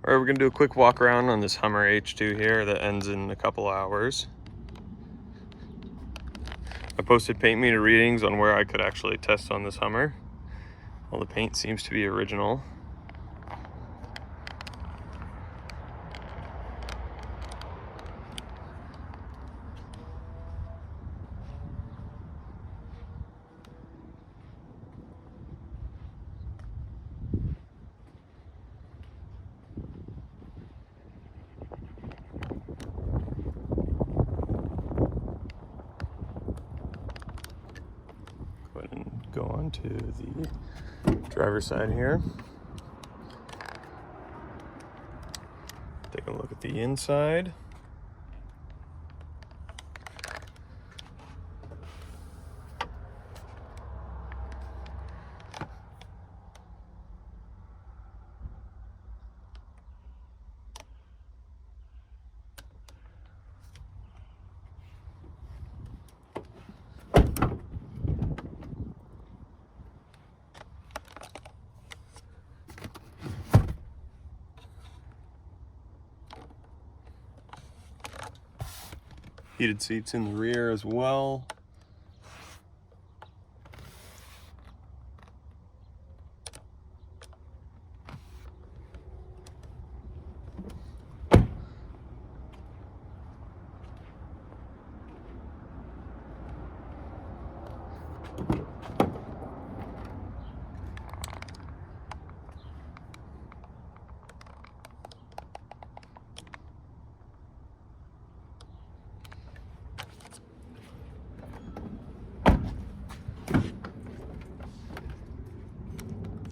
All right, we're gonna do a quick walk around on this Hummer H2 here that ends in a couple hours. I posted paint meter readings on where I could actually test on this Hummer. All the paint seems to be original. Go ahead and go on to the driver's side here. Take a look at the inside. Heated seats in the rear as well.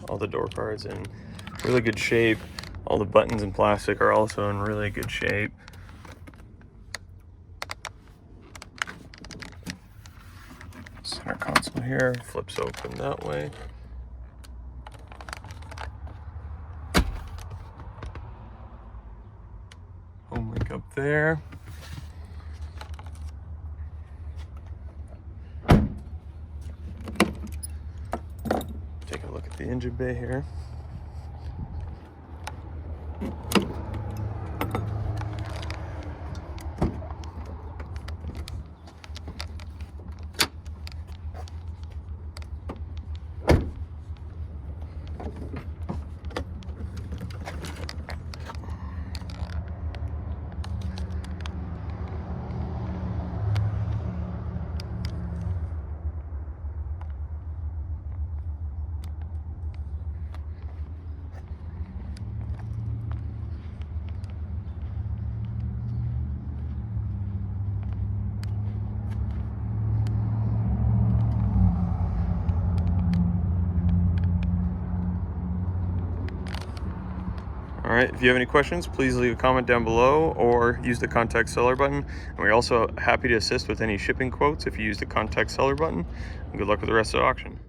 All the door cards in really good shape. All the buttons and plastic are also in really good shape. Center console here flips open that way. Home link up there. Take a look at the engine bay here. All right, if you have any questions, please leave a comment down below or use the contact seller button. And we're also happy to assist with any shipping quotes if you use the contact seller button. And good luck with the rest of the auction.